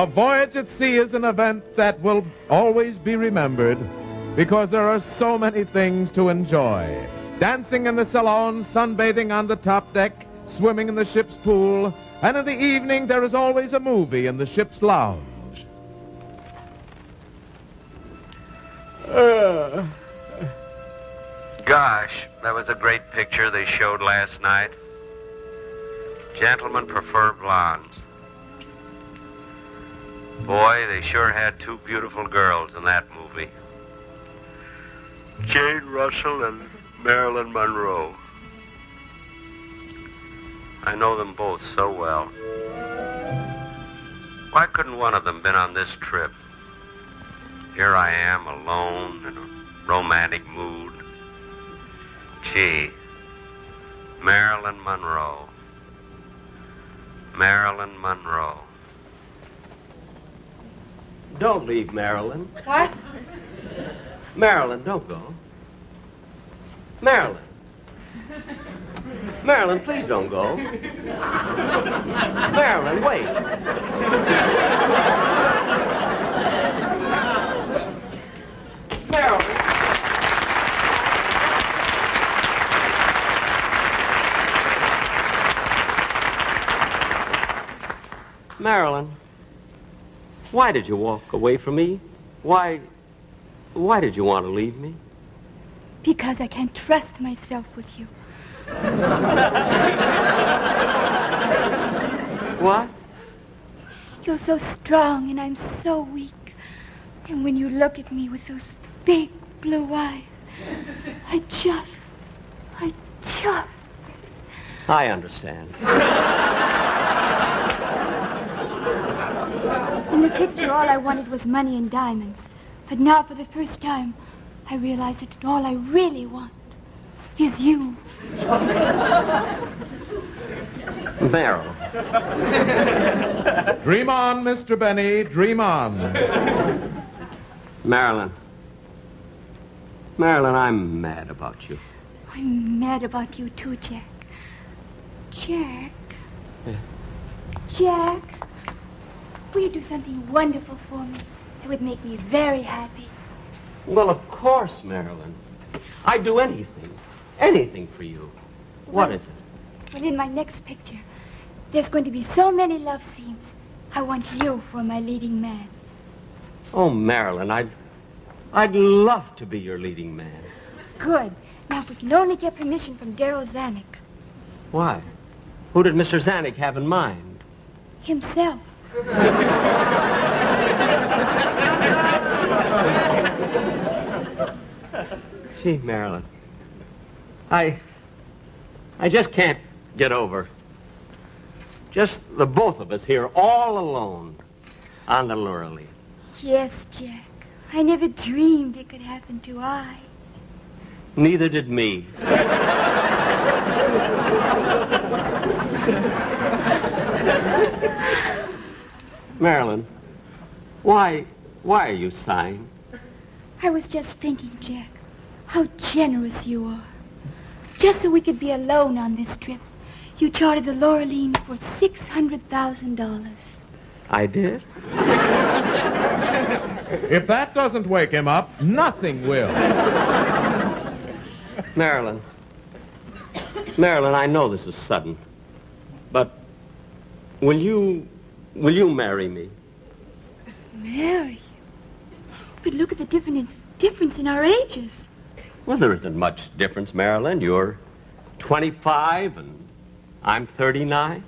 A voyage at sea is an event that will always be remembered because there are so many things to enjoy. Dancing in the salon, sunbathing on the top deck, swimming in the ship's pool, and in the evening there is always a movie in the ship's lounge. Gosh, that was a great picture they showed last night. Gentlemen prefer blondes. Boy, they sure had two beautiful girls in that movie. Jane Russell and Marilyn Monroe. I know them both so well. Why couldn't one of them been on this trip? Here I am, alone, in a romantic mood. Gee, Marilyn Monroe. Marilyn Monroe. Don't leave, Marilyn. What? Marilyn, don't go. Marilyn. Marilyn, please don't go. Marilyn, wait. Marilyn. Marilyn, why did you walk away from me? Why did you want to leave me? Because I can't trust myself with you. What? You're so strong and I'm so weak. And when you look at me with those big blue eyes, I just... I understand. In the picture, all I wanted was money and diamonds. But now, for the first time, I realize that all I really want is you. Meryl. Dream on, Mr. Benny, dream on. Marilyn. Marilyn, I'm mad about you. I'm mad about you, too, Jack. Jack? Yeah. Jack, will you do something wonderful for me? It would make me very happy. Well, of course, Marilyn. I'd do anything. Anything for you. What is it? Well, in my next picture, there's going to be so many love scenes. I want you for my leading man. Oh, Marilyn, I'd love to be your leading man. Good. Now, if we can only get permission from Darryl Zanuck. Why? Who did Mr. Zanuck have in mind? Himself. Gee, Marilyn, I just can't get over. Just the both of us here, all alone on the Lurley. Yes, Jack. I never dreamed it could happen to I. Neither did me. Marilyn, why are you sighing? I was just thinking, Jack, how generous you are. Just so we could be alone on this trip, you chartered the Laureline for $600,000. I did? If that doesn't wake him up, nothing will. Marilyn, I know this is sudden, but will you marry me? Marry you? But look at the difference in our ages. Well, there isn't much difference, Marilyn. You're 25 and I'm 39.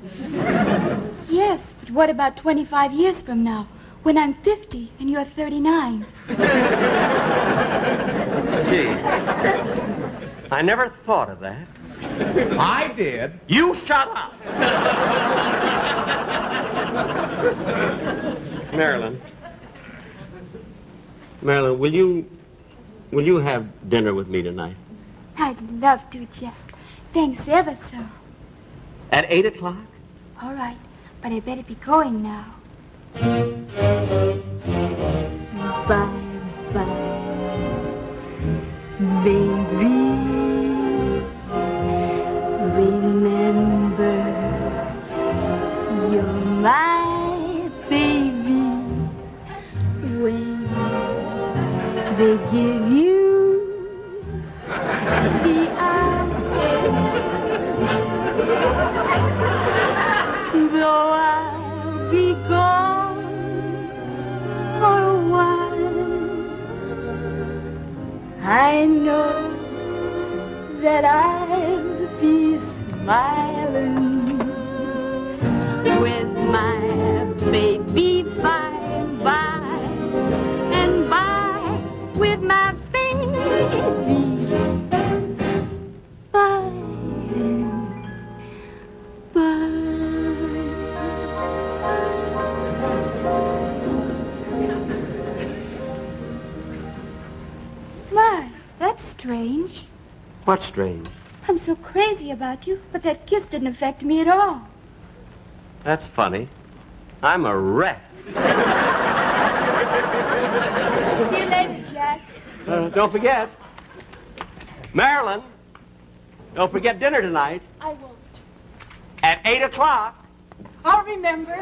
Yes, but what about 25 years from now, when I'm 50 and you're 39? Gee, I never thought of that. I did. You shut up! Marilyn, will you have dinner with me tonight? I'd love to, Jack. Thanks ever so. At 8 o'clock? All right, but I better be going now. Bye-bye, baby. Remember, you're my baby. they give you the eye. Though I'll be gone for a while, I know that I'll be smiling with my baby by and by, and by with my baby by and by. My, that's strange. What's strange? I'm so crazy about you, but that kiss didn't affect me at all. That's funny. I'm a wreck. See you later, Jack. Don't forget. Marilyn, don't forget dinner tonight. I won't. At 8 o'clock. I'll remember.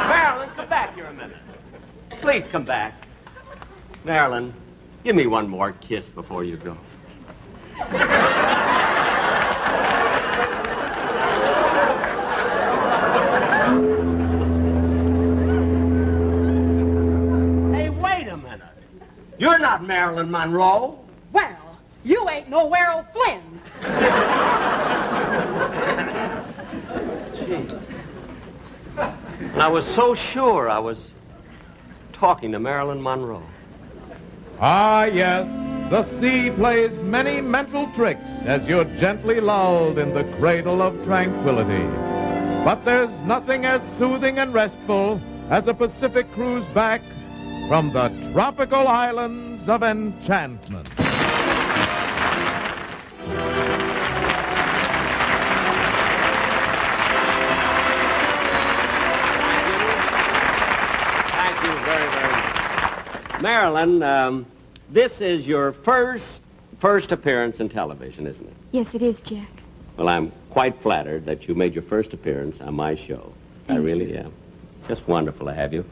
Marilyn, come back here a minute. Please come back. Marilyn, give me one more kiss before you go. Hey, wait a minute. You're not Marilyn Monroe. Well, you ain't no Errol Flynn. Gee. I was so sure I was talking to Marilyn Monroe. Ah, yes, the sea plays many mental tricks as you're gently lulled in the cradle of tranquility. But there's nothing as soothing and restful as a Pacific cruise back from the tropical islands of enchantment. Thank you very, very much. Marilyn, this is your first appearance in television, isn't it? Yes, it is, Jack. Well, I'm quite flattered that you made your first appearance on my show. I really am. Just wonderful to have you.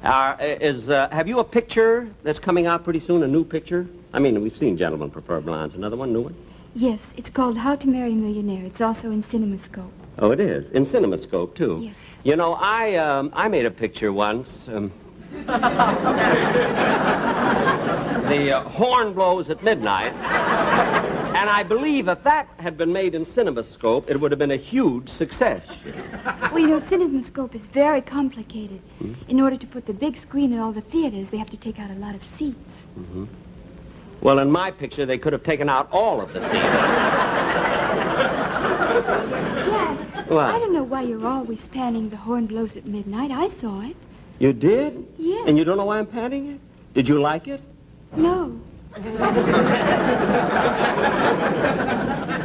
Have you a picture that's coming out pretty soon, a new picture? I mean, we've seen Gentlemen Prefer Blondes. Another one, new one? Yes, it's called How to Marry a Millionaire. It's also in CinemaScope. Oh, it is? In CinemaScope, too? Yes. You know, I made a picture once. The horn blows at midnight. And I believe if that had been made in CinemaScope, it would have been a huge success. Well, you know, CinemaScope is very complicated. In order to put the big screen in all the theaters, they have to take out a lot of seats. Mm-hmm. Well, in my picture, they could have taken out all of the seats. Jack, What? I don't know why you're always panning The Horn Blows at Midnight. I saw it. You did? Yes. And you don't know why I'm panning it? Did you like it? No.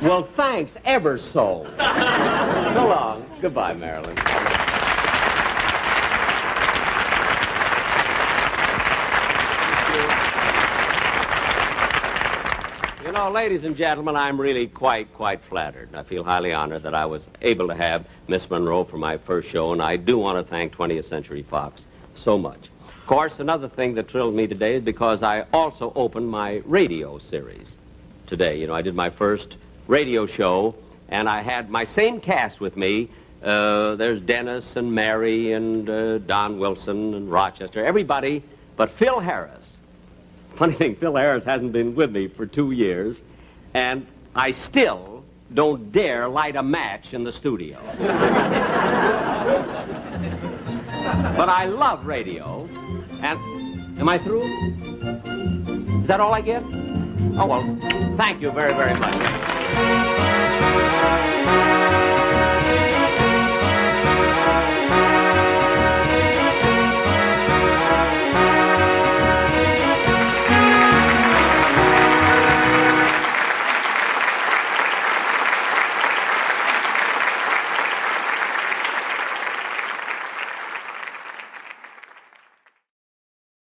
Well, thanks ever so. So long. Goodbye, Marilyn. You know, ladies and gentlemen, I'm really quite flattered. I feel highly honored that I was able to have Miss Monroe for my first show, and I do want to thank 20th Century Fox so much. Of course, another thing that thrilled me today is because I also opened my radio series today. You know, I did my first radio show, and I had my same cast with me. There's Dennis and Mary and Don Wilson and Rochester, everybody but Phil Harris. Funny thing, Phil Harris hasn't been with me for 2 years, and I still don't dare light a match in the studio. But I love radio, and... Am I through? Is that all I get? Oh, well, thank you very, very much.